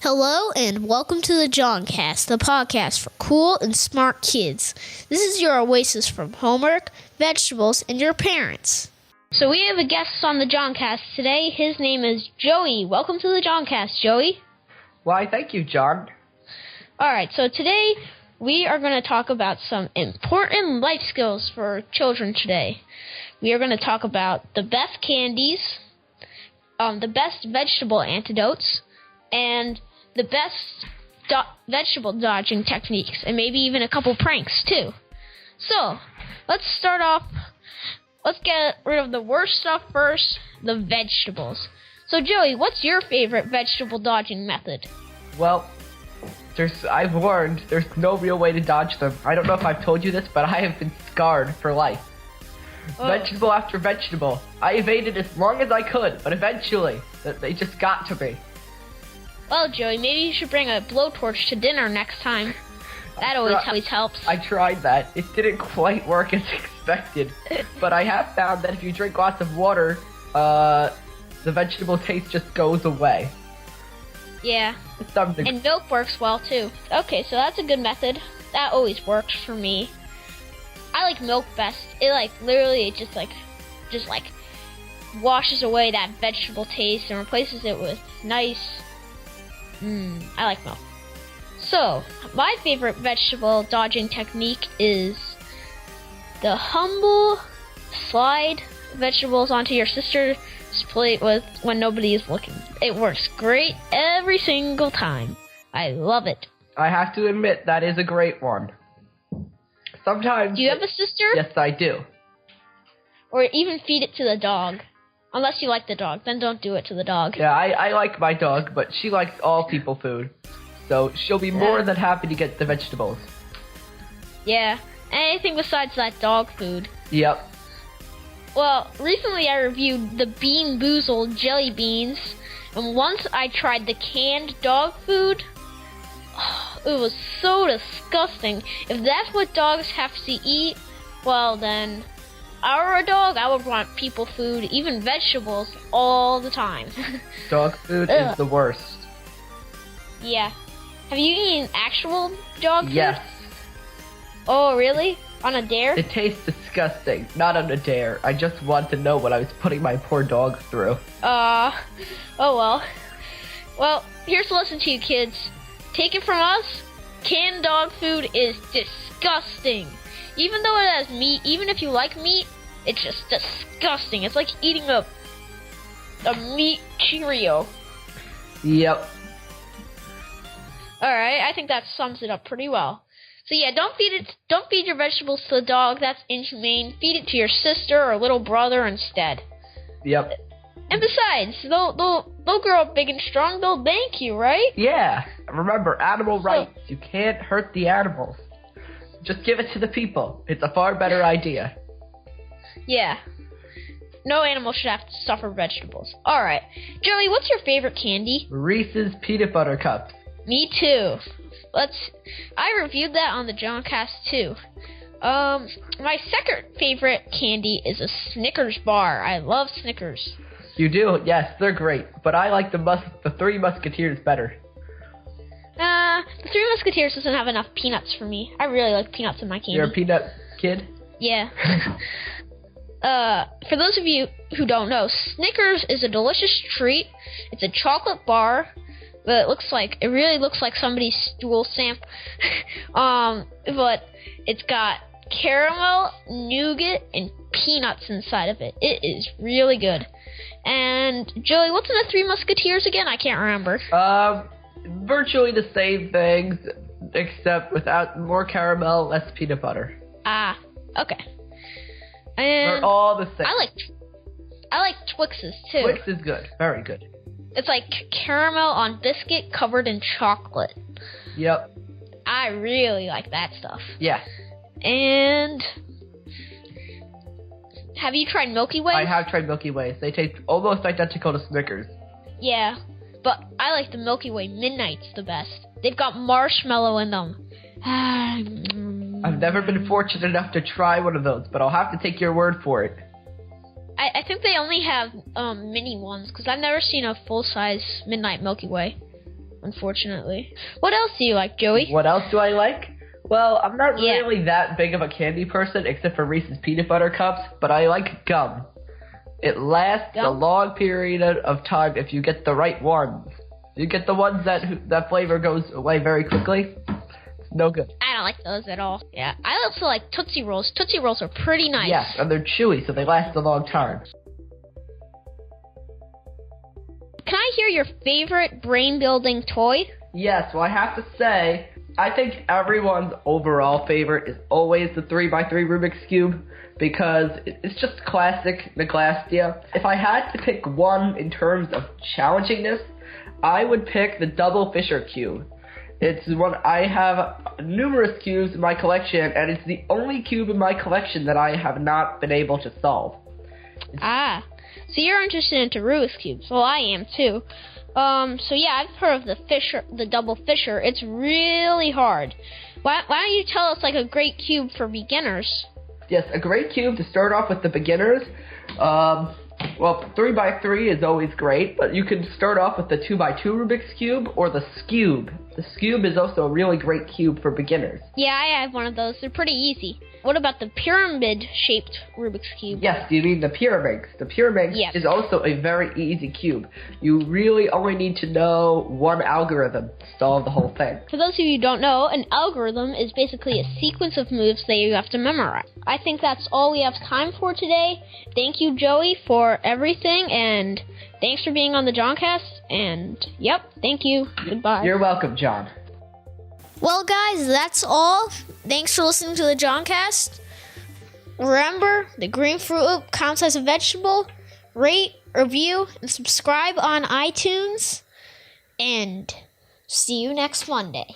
Hello and welcome to the Johncast, the podcast for cool and smart kids. This is your oasis from homework, vegetables, and your parents. So we have a guest on the Johncast today. His name is Joey. Welcome to the Johncast, Joey. Why, thank you, John. Alright, so today we are going to talk about some important life skills for children today. We are going to talk about the best candies, the best vegetable antidotes, and the best vegetable dodging techniques, and maybe even a couple pranks, too. So, let's start off. Let's get rid of the worst stuff first, the vegetables. So, Joey, what's your favorite vegetable dodging method? Well, I've learned there's no real way to dodge them. I don't know if I've told you this, but I have been scarred for life. Oh. Vegetable after vegetable. I evaded as long as I could, but eventually, they just got to me. Well, Joey, maybe you should bring a blowtorch to dinner next time. That always helps. I tried that. It didn't quite work as expected. But I have found that if you drink lots of water, the vegetable taste just goes away. Yeah. And milk works well, too. Okay, so that's a good method. That always works for me. I like milk best. It, literally, just washes away that vegetable taste and replaces it with nice... I like milk. So, my favorite vegetable dodging technique is the humble slide vegetables onto your sister's plate when nobody is looking. It works great every single time. I love it. I have to admit, that is a great one. Sometimes... Do you have a sister? Yes, I do. Or even feed it to the dog. Unless you like the dog, then don't do it to the dog. Yeah, I like my dog, but she likes all people food. So she'll be more than happy to get the vegetables. Yeah, anything besides that dog food. Yep. Well, recently I reviewed the Bean Boozled jelly beans, and once I tried the canned dog food, it was so disgusting. If that's what dogs have to eat, well then... a dog, I would want people food, even vegetables, all the time. Dog food is the worst. Yeah. Have you eaten actual dog food? Yes. Oh, really? On a dare? It tastes disgusting. Not on a dare. I just want to know what I was putting my poor dog through. Oh well. Well, here's a lesson to you kids. Take it from us, canned dog food is disgusting. Even though it has meat, even if you like meat, it's just disgusting. It's like eating a meat Cheerio. Yep. Alright, I think that sums it up pretty well. So yeah, don't feed your vegetables to the dog, that's inhumane. Feed it to your sister or little brother instead. Yep. And besides, they'll grow up big and strong, they'll thank you, right? Yeah. Remember, animal rights. You can't hurt the animals. Just give it to the people. It's a far better idea. Yeah. No animal should have to suffer vegetables. Alright. Joey, what's your favorite candy? Reese's Peanut Butter Cups. Me too. I reviewed that on the Johncast too. My second favorite candy is a Snickers bar. I love Snickers. You do? Yes, they're great. But I like the Three Musketeers better. The Three Musketeers doesn't have enough peanuts for me. I really like peanuts in my candy. You're a peanut kid? Yeah. For those of you who don't know, Snickers is a delicious treat. It's a chocolate bar, but it really looks like somebody's stool sample. But it's got caramel, nougat, and peanuts inside of it. It is really good. And Joey, what's in the Three Musketeers again? I can't remember. Virtually the same things, except without more caramel, less peanut butter. Ah, okay. And they're all the same. I like Twixes too. Twix is good, very good. It's like caramel on biscuit covered in chocolate. Yep. I really like that stuff. Yeah. And have you tried Milky Ways? I have tried Milky Ways. They taste almost identical to Snickers. Yeah. But I like the Milky Way Midnights the best. They've got marshmallow in them. I've never been fortunate enough to try one of those, but I'll have to take your word for it. I think they only have mini ones, because I've never seen a full-size Midnight Milky Way. unfortunately. What else do you like, Joey? What else do I like? Well, I'm not really that big of a candy person, except for Reese's Peanut Butter Cups, but I like gum. It lasts a long period of time if you get the right ones. You get the ones that flavor goes away very quickly. It's no good. I don't like those at all. Yeah, I also like Tootsie Rolls. Tootsie Rolls are pretty nice. Yes, and they're chewy, so they last a long time. Can I hear your favorite brain-building toy? Yes, well, I have to say, I think everyone's overall favorite is always the 3x3 Rubik's Cube, because it's just classic Naglastia. If I had to pick one in terms of challengingness, I would pick the Double Fisher Cube. It's one, I have numerous cubes in my collection, and it's the only cube in my collection that I have not been able to solve. So you're interested into Rubik's Cubes. Well, I am too. So yeah, I've heard of the Double Fisher. It's really hard. Why don't you tell us like a great cube for beginners? Yes, a great cube to start off with the beginners. Well, 3x3 is always great, but you can start off with the 2x2 Rubik's Cube or the Scube. The Scube is also a really great cube for beginners. Yeah, I have one of those. They're pretty easy. What about the pyramid-shaped Rubik's Cube? Yes, you mean the Pyraminx. The Pyraminx is also a very easy cube. You really only need to know one algorithm to solve the whole thing. For those of you who don't know, an algorithm is basically a sequence of moves that you have to memorize. I think that's all we have time for today. Thank you, Joey, for everything, and thanks for being on the Johncast, and thank you. Goodbye. You're welcome, John. Well, guys, that's all. Thanks for listening to the Johncast. Remember, the green Fruit Loop counts as a vegetable. Rate, review, and subscribe on iTunes. And see you next Monday.